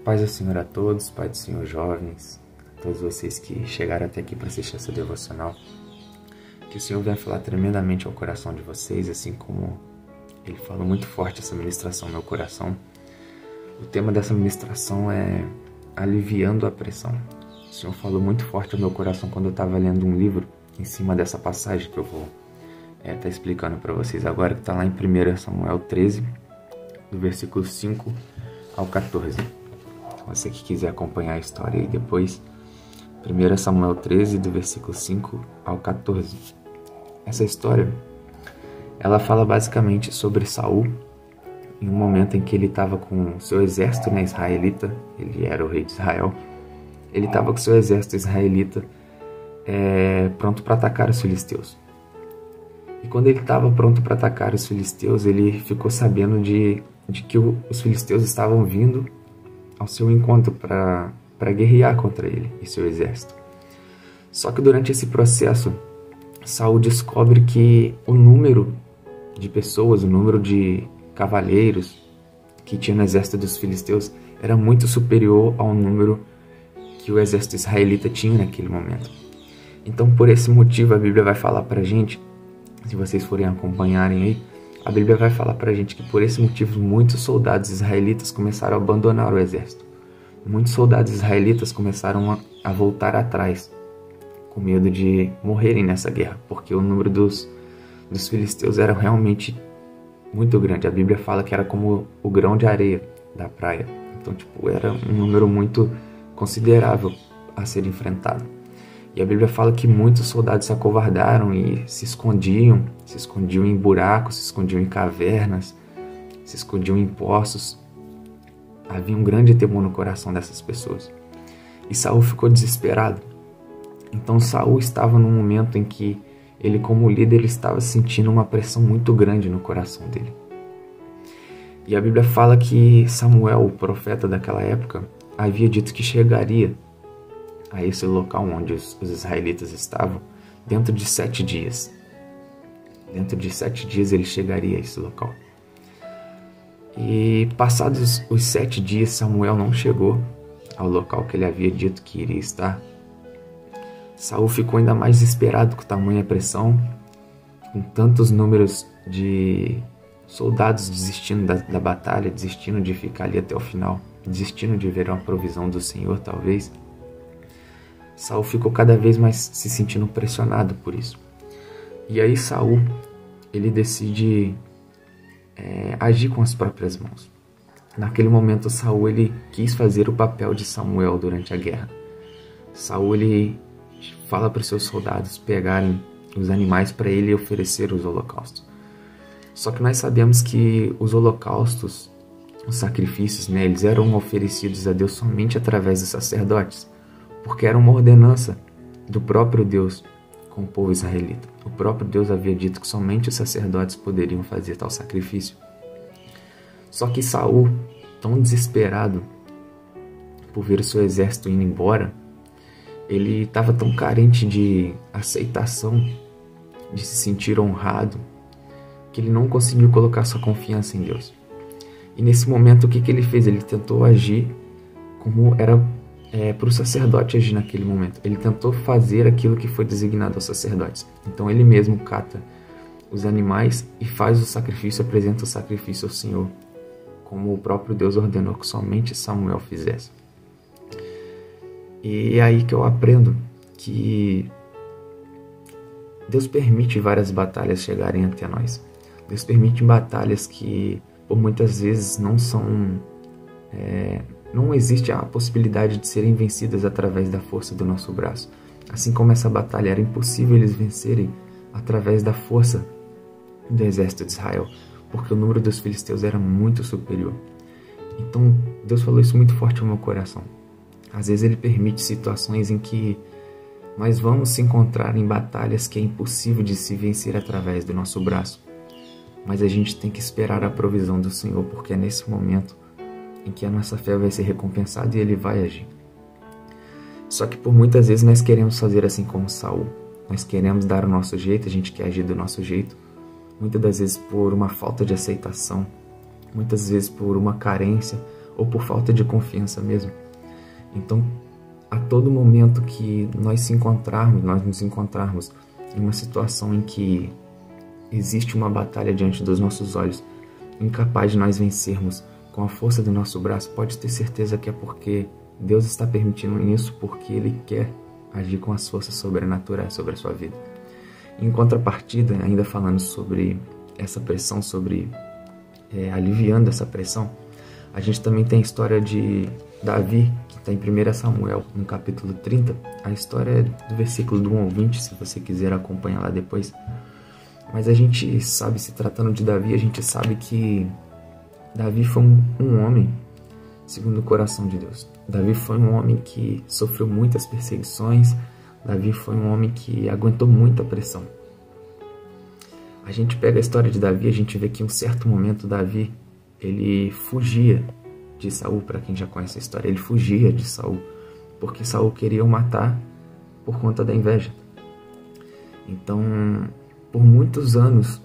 Paz do Senhor a todos, Paz do Senhor jovens, a todos vocês que chegaram até aqui para assistir essa devocional. Que o Senhor venha falar tremendamente ao coração de vocês, assim como Ele falou muito forte essa ministração no meu coração. O tema dessa ministração é aliviando a pressão. O Senhor falou muito forte ao meu coração quando eu estava lendo um livro em cima dessa passagem que eu vou estar explicando para vocês agora, que está lá em 1 Samuel 13, do versículo 5 ao 14. Você que quiser acompanhar a história aí depois, 1 Samuel 13, do versículo 5 ao 14. Essa história, ela fala basicamente sobre Saul, em um momento em que ele estava com o seu exército israelita, ele era o rei de Israel, ele estava com o seu exército israelita pronto para atacar os filisteus. E quando ele estava pronto para atacar os filisteus, ele ficou sabendo de que os filisteus estavam vindo ao seu encontro para guerrear contra ele e seu exército. Só que durante esse processo, Saul descobre que o número de pessoas, o número de cavaleiros que tinha no exército dos filisteus era muito superior ao número que o exército israelita tinha naquele momento. Então, por esse motivo, a Bíblia vai falar para a gente, se vocês forem acompanharem aí, a Bíblia vai falar para a gente que por esse motivo muitos soldados israelitas começaram a abandonar o exército. Muitos soldados israelitas começaram a voltar atrás, com medo de morrerem nessa guerra, porque o número dos filisteus era realmente muito grande. A Bíblia fala que era como o grão de areia da praia. Então, era um número muito considerável a ser enfrentado. E a Bíblia fala que muitos soldados se acovardaram e se escondiam em buracos, se escondiam em cavernas, se escondiam em poços. Havia um grande temor no coração dessas pessoas. E Saul ficou desesperado. Então Saul estava num momento em que ele, como líder, ele estava sentindo uma pressão muito grande no coração dele. E a Bíblia fala que Samuel, o profeta daquela época, havia dito que chegaria a esse local onde os israelitas estavam dentro de 7 dias. Dentro de 7 dias ele chegaria a esse local. E passados os 7 dias, Samuel não chegou ao local que ele havia dito que iria estar. Saul ficou ainda mais desesperado com tamanha pressão, com tantos números de soldados desistindo da batalha, desistindo de ficar ali até o final, desistindo de ver uma provisão do Senhor, talvez. Saul ficou cada vez mais se sentindo pressionado por isso. E aí Saul, ele decide agir com as próprias mãos. Naquele momento, Saul, ele quis fazer o papel de Samuel durante a guerra. Saul, ele fala para os seus soldados pegarem os animais para ele oferecer os holocaustos. Só que nós sabemos que os holocaustos, os sacrifícios, eles eram oferecidos a Deus somente através dos sacerdotes, porque era uma ordenança do próprio Deus com o povo israelita. O próprio Deus havia dito que somente os sacerdotes poderiam fazer tal sacrifício. Só que Saul, tão desesperado por ver o seu exército indo embora, ele estava tão carente de aceitação, de se sentir honrado, que ele não conseguiu colocar sua confiança em Deus. E nesse momento, o que ele fez? Ele tentou agir como era para o sacerdote agir naquele momento. Ele tentou fazer aquilo que foi designado aos sacerdotes. Então ele mesmo cata os animais e faz o sacrifício, apresenta o sacrifício ao Senhor, como o próprio Deus ordenou que somente Samuel fizesse. E é aí que eu aprendo que Deus permite várias batalhas chegarem até nós. Deus permite batalhas que por muitas vezes não existe a possibilidade de serem vencidas através da força do nosso braço. Assim como essa batalha era impossível eles vencerem através da força do exército de Israel, porque o número dos filisteus era muito superior. Então Deus falou isso muito forte ao meu coração. Às vezes Ele permite situações em que nós vamos se encontrar em batalhas que é impossível de se vencer através do nosso braço. Mas a gente tem que esperar a provisão do Senhor, porque é nesse momento em que a nossa fé vai ser recompensada e Ele vai agir. Só que por muitas vezes nós queremos fazer assim como Saul. Nós queremos dar o nosso jeito, a gente quer agir do nosso jeito. Muitas das vezes por uma falta de aceitação, muitas vezes por uma carência, ou por falta de confiança mesmo. Então, a todo momento que nós nos encontrarmos em uma situação em que existe uma batalha diante dos nossos olhos, incapaz de nós vencermos com a força do nosso braço, pode ter certeza que é porque Deus está permitindo isso, porque Ele quer agir com as forças sobrenaturais sobre a sua vida. Em contrapartida, ainda falando sobre essa pressão, sobre aliviando essa pressão, a gente também tem a história de Davi, que está em 1 Samuel, no capítulo 30. A história é do versículo do 1 ao 20, se você quiser acompanhar lá depois. Mas a gente sabe, se tratando de Davi, a gente sabe que Davi foi um homem segundo o coração de Deus. Davi foi um homem que sofreu muitas perseguições. Davi foi um homem que aguentou muita pressão. A gente pega a história de Davi, a gente vê que em um certo momento Davi, ele fugia de Saul. Para quem já conhece a história, ele fugia de Saul, porque Saul queria o matar por conta da inveja. Então, por muitos anos,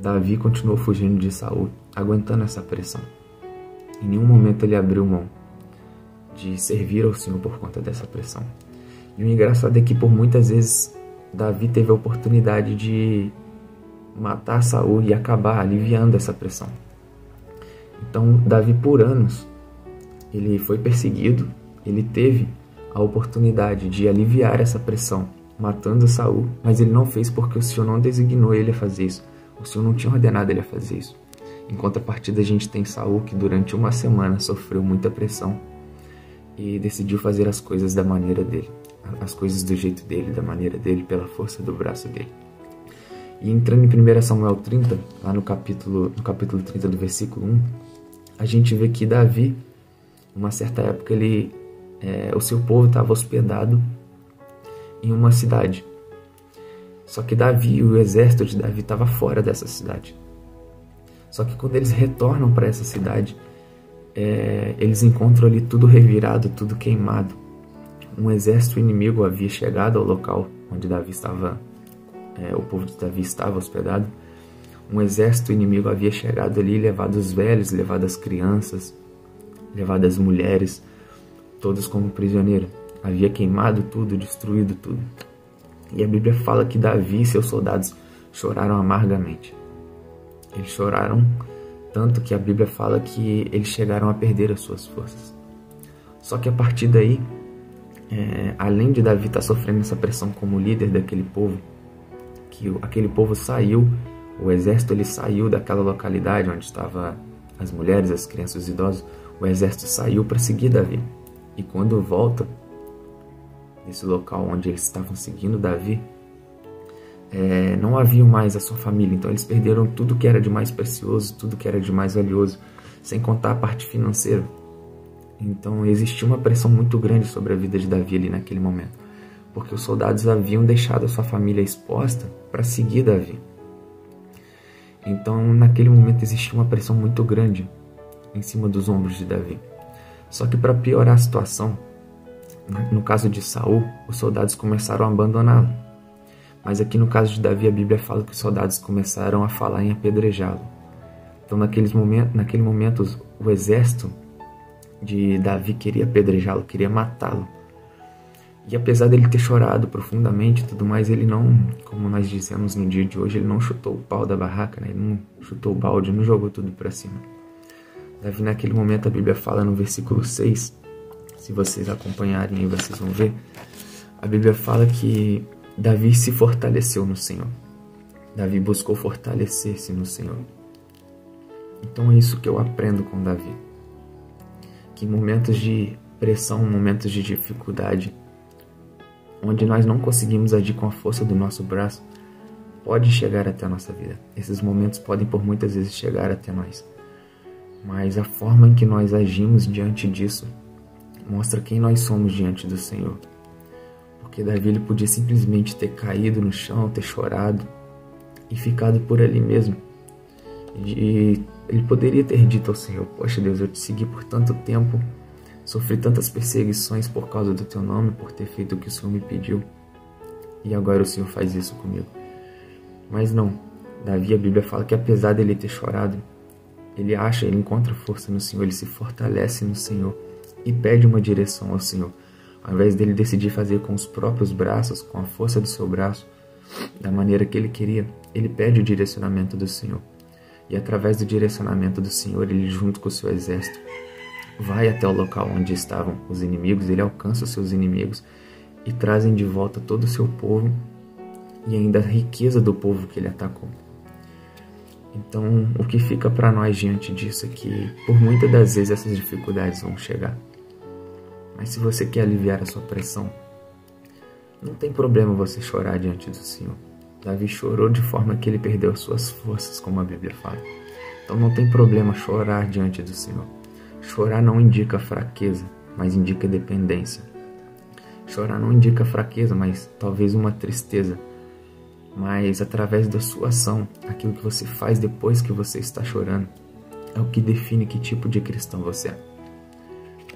Davi continuou fugindo de Saul, aguentando essa pressão. Em nenhum momento ele abriu mão de servir ao Senhor por conta dessa pressão. E o engraçado é que por muitas vezes Davi teve a oportunidade de matar Saul e acabar aliviando essa pressão. Então Davi, por anos, ele foi perseguido, ele teve a oportunidade de aliviar essa pressão matando Saul, mas ele não fez porque o Senhor não designou ele a fazer isso. O Senhor não tinha ordenado ele a fazer isso. Em contrapartida, a gente tem Saul, que durante uma semana sofreu muita pressão e decidiu fazer as coisas da maneira dele, as coisas do jeito dele, da maneira dele, pela força do braço dele. E entrando em 1 Samuel 30, lá no capítulo 30 do versículo 1, a gente vê que Davi, numa certa época, o seu povo estava hospedado em uma cidade. Só que Davi, o exército de Davi, estava fora dessa cidade. Só que quando eles retornam para essa cidade, eles encontram ali tudo revirado, tudo queimado. Um exército inimigo havia chegado ao local onde Davi estava, o povo de Davi estava hospedado. Um exército inimigo havia chegado ali, levado os velhos, levado as crianças, levado as mulheres, todos como prisioneiros. Havia queimado tudo, destruído tudo. E a Bíblia fala que Davi e seus soldados choraram amargamente. Eles choraram tanto que a Bíblia fala que eles chegaram a perder as suas forças. Só que a partir daí, além de Davi estar sofrendo essa pressão como líder daquele povo, que aquele povo saiu, o exército ele saiu daquela localidade onde estavam as mulheres, as crianças, os idosos. O exército saiu para seguir Davi. E quando volta desse local onde eles estavam seguindo Davi, não havia mais a sua família. Então eles perderam tudo que era de mais precioso, tudo que era de mais valioso, sem contar a parte financeira. Então existia uma pressão muito grande sobre a vida de Davi ali naquele momento, porque os soldados haviam deixado a sua família exposta para seguir Davi. Então naquele momento existia uma pressão muito grande em cima dos ombros de Davi. Só que para piorar a situação, no caso de Saul, os soldados começaram a abandoná-lo. Mas aqui no caso de Davi, a Bíblia fala que os soldados começaram a falar em apedrejá-lo. Então naquele momento, o exército de Davi queria apedrejá-lo, queria matá-lo. E apesar dele ter chorado profundamente e tudo mais, ele não, como nós dissemos no dia de hoje, ele não chutou o pau da barraca, né? Ele não chutou o balde, não jogou tudo para cima. Davi, naquele momento, a Bíblia fala no versículo 6, se vocês acompanharem aí, vocês vão ver, a Bíblia fala que Davi se fortaleceu no Senhor. Davi buscou fortalecer-se no Senhor. Então é isso que eu aprendo com Davi. Que em momentos de pressão, momentos de dificuldade, onde nós não conseguimos agir com a força do nosso braço, pode chegar até a nossa vida. Esses momentos podem por muitas vezes chegar até nós. Mas a forma em que nós agimos diante disso mostra quem nós somos diante do Senhor. Porque Davi ele podia simplesmente ter caído no chão, ter chorado e ficado por ali mesmo. E ele poderia ter dito ao Senhor: poxa Deus, eu te segui por tanto tempo, sofri tantas perseguições por causa do teu nome, por ter feito o que o Senhor me pediu, e agora o Senhor faz isso comigo. Mas não, Davi, a Bíblia fala que apesar dele ter chorado, ele encontra força no Senhor, ele se fortalece no Senhor e pede uma direção ao Senhor. Ao invés dele decidir fazer com os próprios braços, com a força do seu braço, da maneira que ele queria, ele pede o direcionamento do Senhor. E através do direcionamento do Senhor, ele junto com o seu exército, vai até o local onde estavam os inimigos, ele alcança os seus inimigos e trazem de volta todo o seu povo e ainda a riqueza do povo que ele atacou. Então, o que fica para nós diante disso é que, por muitas das vezes, essas dificuldades vão chegar. Mas se você quer aliviar a sua pressão, não tem problema você chorar diante do Senhor. Davi chorou de forma que ele perdeu as suas forças, como a Bíblia fala. Então não tem problema chorar diante do Senhor. Chorar não indica fraqueza, mas indica dependência. Chorar não indica fraqueza, mas talvez uma tristeza. Mas através da sua ação, aquilo que você faz depois que você está chorando, é o que define que tipo de cristão você é.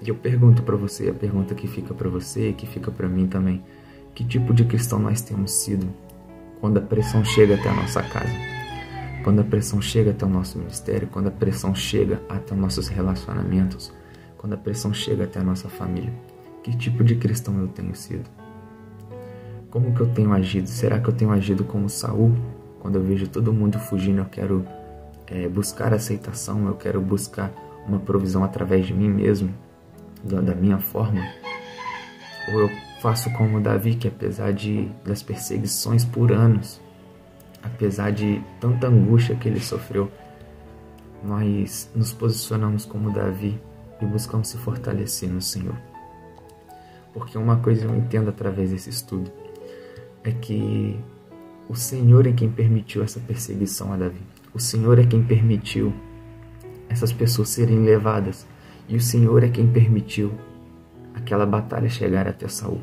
E eu pergunto para você, a pergunta que fica para você e que fica para mim também, que tipo de cristão nós temos sido quando a pressão chega até a nossa casa? Quando a pressão chega até o nosso ministério, quando a pressão chega até os nossos relacionamentos, quando a pressão chega até a nossa família, que tipo de cristão eu tenho sido? Como que eu tenho agido? Será que eu tenho agido como Saul? Quando eu vejo todo mundo fugindo, eu quero buscar aceitação, eu quero buscar uma provisão através de mim mesmo, da minha forma? Ou eu faço como Davi, que apesar das perseguições por anos, apesar de tanta angústia que ele sofreu, nós nos posicionamos como Davi e buscamos se fortalecer no Senhor? Porque uma coisa eu entendo através desse estudo, é que o Senhor é quem permitiu essa perseguição a Davi. O Senhor é quem permitiu essas pessoas serem levadas. E o Senhor é quem permitiu aquela batalha chegar até Saul.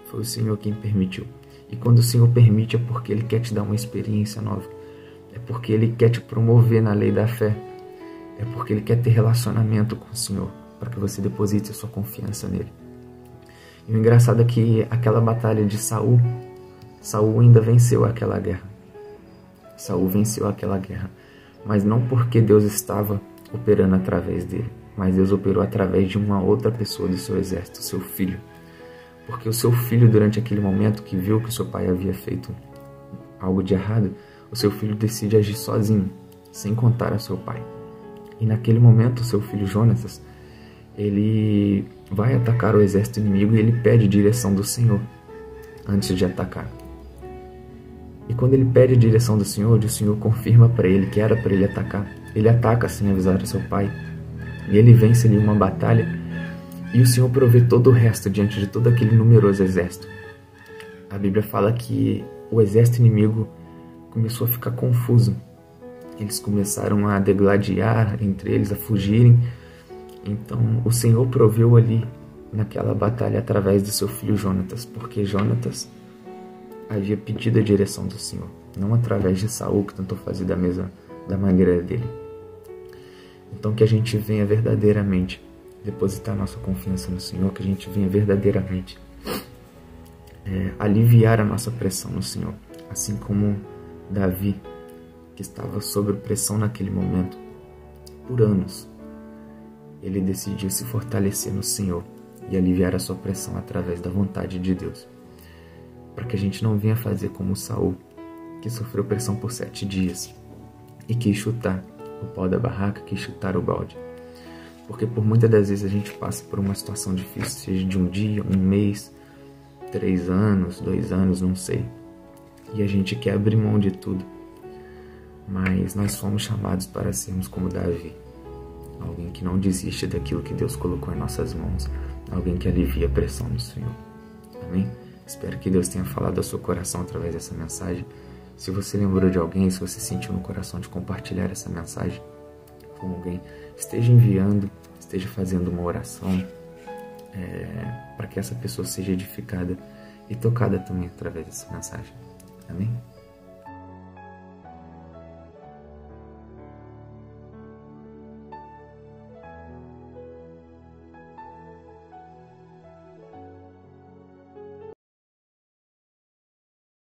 Foi o Senhor quem permitiu. E quando o Senhor permite é porque Ele quer te dar uma experiência nova. É porque Ele quer te promover na lei da fé. É porque Ele quer ter relacionamento com o Senhor, para que você deposite a sua confiança nele. E o engraçado é que aquela batalha de Saul ainda venceu aquela guerra. Saul venceu aquela guerra. Mas não porque Deus estava operando através dele, mas Deus operou através de uma outra pessoa do seu exército, seu filho. Porque o seu filho, durante aquele momento que viu que o seu pai havia feito algo de errado, o seu filho decide agir sozinho, sem contar a seu pai. E naquele momento, o seu filho Jonatas, ele vai atacar o exército inimigo e ele pede direção do Senhor antes de atacar. E quando ele pede a direção do Senhor, o Senhor confirma para ele que era para ele atacar. Ele ataca sem avisar o seu pai. E ele vence ali uma batalha. E o Senhor provê todo o resto diante de todo aquele numeroso exército. A Bíblia fala que o exército inimigo começou a ficar confuso. Eles começaram a degladiar entre eles, a fugirem. Então o Senhor proveu ali naquela batalha através do seu filho Jonatas, porque Jonatas havia pedido a direção do Senhor, não através de Saul, que tentou fazer da maneira dele. Então que a gente venha verdadeiramente depositar nossa confiança no Senhor, que a gente venha verdadeiramente aliviar a nossa pressão no Senhor, assim como Davi, que estava sob pressão naquele momento por anos, ele decidiu se fortalecer no Senhor e aliviar a sua pressão através da vontade de Deus, para que a gente não venha fazer como Saul, que sofreu pressão por 7 dias e quis chutar o pau da barraca, quis chutar o balde. Porque por muitas das vezes a gente passa por uma situação difícil, seja de um dia, um mês, 3 anos, 2 anos, não sei. E a gente quer abrir mão de tudo. Mas nós fomos chamados para sermos como Davi. Alguém que não desiste daquilo que Deus colocou em nossas mãos. Alguém que alivia a pressão no Senhor. Amém? Espero que Deus tenha falado ao seu coração através dessa mensagem. Se você lembrou de alguém, se você sentiu no coração de compartilhar essa mensagem com alguém, esteja enviando, esteja fazendo uma oração para que essa pessoa seja edificada e tocada também através dessa mensagem. Amém?